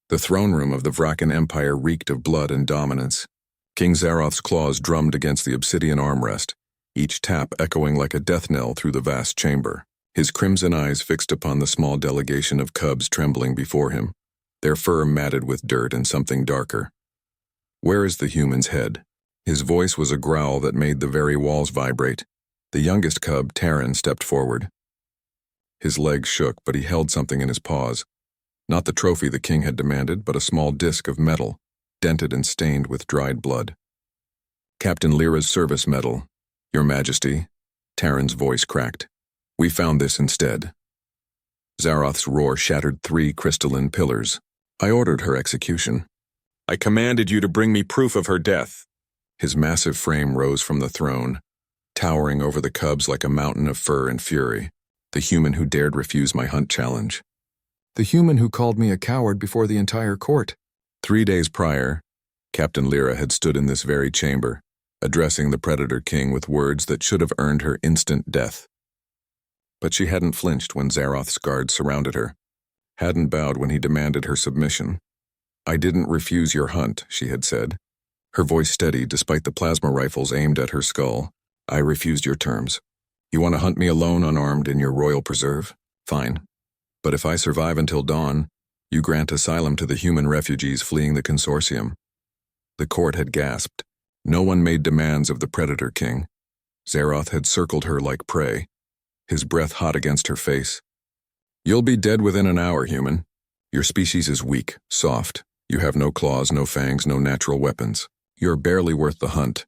The throne room of the Vrakan Empire reeked of blood and dominance. King Zaroth's claws drummed against the obsidian armrest, each tap echoing like a death knell through the vast chamber. His crimson eyes fixed upon the small delegation of cubs trembling before him, their fur matted with dirt and something darker. "Where is the human's head?" His voice was a growl that made the very walls vibrate. The youngest cub, Terran, stepped forward. His legs shook, but he held something in his paws. Not the trophy the king had demanded, but a small disc of metal, dented and stained with dried blood. "Captain Lyra's service medal, Your Majesty," Terran's voice cracked. "We found this instead." Zaroth's roar shattered 3 crystalline pillars. "I ordered her execution. I commanded you to bring me proof of her death." His massive frame rose from the throne, towering over the cubs like a mountain of fur and fury. The human who dared refuse my hunt challenge. The human who called me a coward before the entire court. 3 days prior, Captain Lyra had stood in this very chamber, addressing the Predator King with words that should have earned her instant death. But she hadn't flinched when Zaroth's guards surrounded her, hadn't bowed when he demanded her submission. "I didn't refuse your hunt," she had said, her voice steady despite the plasma rifles aimed at her skull. "I refused your terms. You want to hunt me alone unarmed in your royal preserve? Fine. But if I survive until dawn, you grant asylum to the human refugees fleeing the consortium." The court had gasped. No one made demands of the Predator King. Zaroth had circled her like prey, his breath hot against her face. "You'll be dead within an hour, human. Your species is weak, soft. You have no claws, no fangs, no natural weapons. You're barely worth the hunt."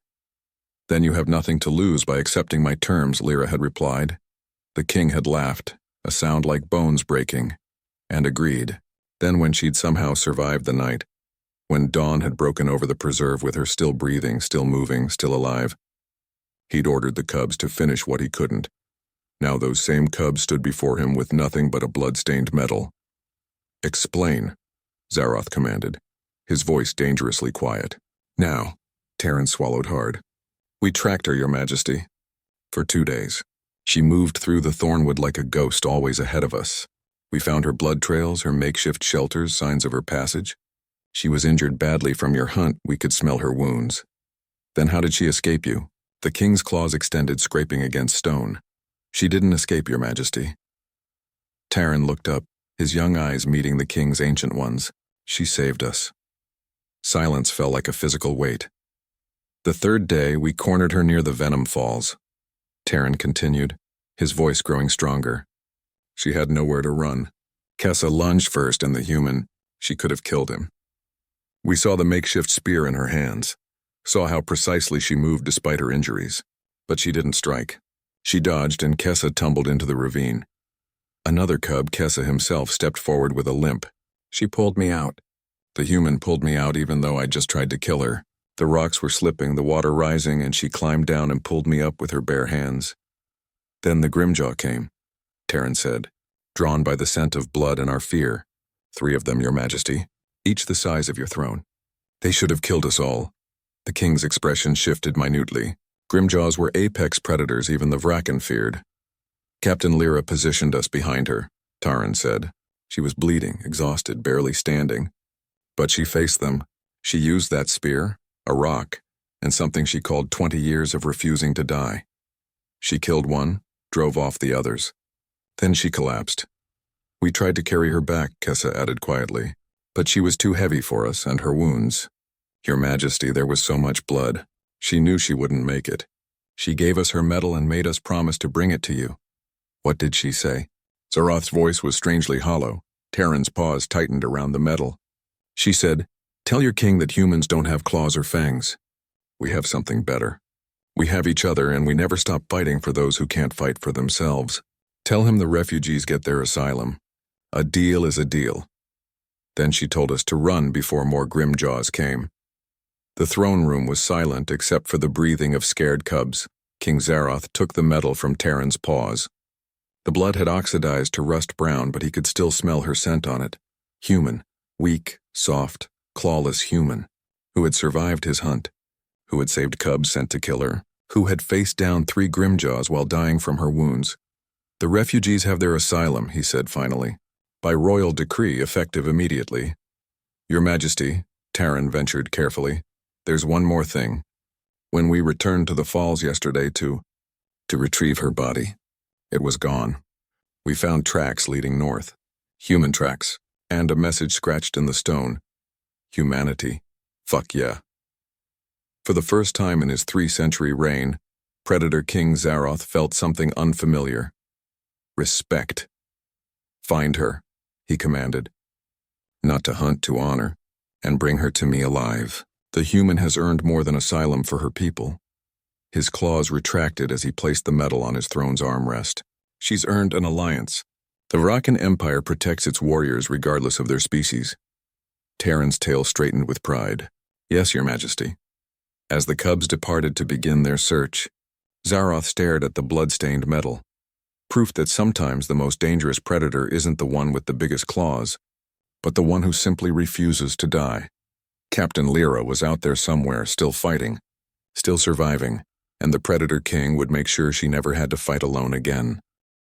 "Then you have nothing to lose by accepting my terms," Lyra had replied. The king had laughed, a sound like bones breaking, and agreed. Then when she'd somehow survived the night, when dawn had broken over the preserve with her still breathing, still moving, still alive, he'd ordered the cubs to finish what he couldn't. Now those same cubs stood before him with nothing but a blood-stained medal. "Explain," Zaroth commanded, his voice dangerously quiet. "Now," Terran swallowed hard. "We tracked her, Your Majesty. For 2 days. She moved through the thornwood like a ghost, always ahead of us. We found her blood trails, her makeshift shelters, signs of her passage. She was injured badly from your hunt. We could smell her wounds. Then how did she escape you?" The king's claws extended, scraping against stone. "She didn't escape, Your Majesty." Terran looked up, his young eyes meeting the king's ancient ones. "She saved us." Silence fell like a physical weight. "The 3rd day, we cornered her near the Venom Falls," Terran continued, his voice growing stronger. "She had nowhere to run. Kessa lunged first, and the human, she could have killed him. We saw the makeshift spear in her hands, saw how precisely she moved despite her injuries. But she didn't strike. She dodged, and Kessa tumbled into the ravine. Another cub, Kessa himself, stepped forward with a limp. She pulled me out. The human pulled me out even though I just tried to kill her. The rocks were slipping, the water rising, and she climbed down and pulled me up with her bare hands. Then the Grimjaw came," Terran said, drawn by the scent of blood and our fear. 3 of them, Your Majesty, each the size of your throne. They should have killed us all." The king's expression shifted minutely. Grimjaws were apex predators even the Vrakan feared. "Captain Lyra positioned us behind her," Terran said. "She was bleeding, exhausted, barely standing. But she faced them. She used that spear, a rock, and something she called 20 years of refusing to die. She killed one, drove off the others. Then she collapsed. We tried to carry her back," Kessa added quietly, "but she was too heavy for us, and her wounds. Your Majesty, there was so much blood. She knew she wouldn't make it. She gave us her medal and made us promise to bring it to you." "What did she say?" Zaroth's voice was strangely hollow. Terran's paws tightened around the medal. "She said, 'Tell your king that humans don't have claws or fangs. We have something better. We have each other, and we never stop fighting for those who can't fight for themselves. Tell him the refugees get their asylum. A deal is a deal.' Then she told us to run before more Grimjaws came." The throne room was silent except for the breathing of scared cubs. King Zaroth took the medal from Terran's paws. The blood had oxidized to rust brown, but he could still smell her scent on it. Human, weak, soft, clawless human, who had survived his hunt, who had saved cubs sent to kill her, who had faced down 3 Grimjaws while dying from her wounds. "The refugees have their asylum," he said finally, "by royal decree effective immediately. Your Majesty, Taryn ventured carefully, there's one more thing. When we returned to the falls yesterday to retrieve her body, it was gone. We found tracks leading north, human tracks, and a message scratched in the stone. Humanity. Fuck yeah. For the first time in his 3-century reign, Predator King Zaroth felt something unfamiliar. Respect. Find her, he commanded. Not to hunt, to honor, and bring her to me alive. The human has earned more than asylum for her people. His claws retracted as he placed the medal on his throne's armrest. She's earned an alliance. The Varakan Empire protects its warriors regardless of their species. Taryn's tail straightened with pride. Yes, Your Majesty. As the cubs departed to begin their search, Zaroth stared at the bloodstained medal. Proof that sometimes the most dangerous predator isn't the one with the biggest claws, but the one who simply refuses to die. Captain Lyra was out there somewhere, still fighting, still surviving, and the Predator King would make sure she never had to fight alone again.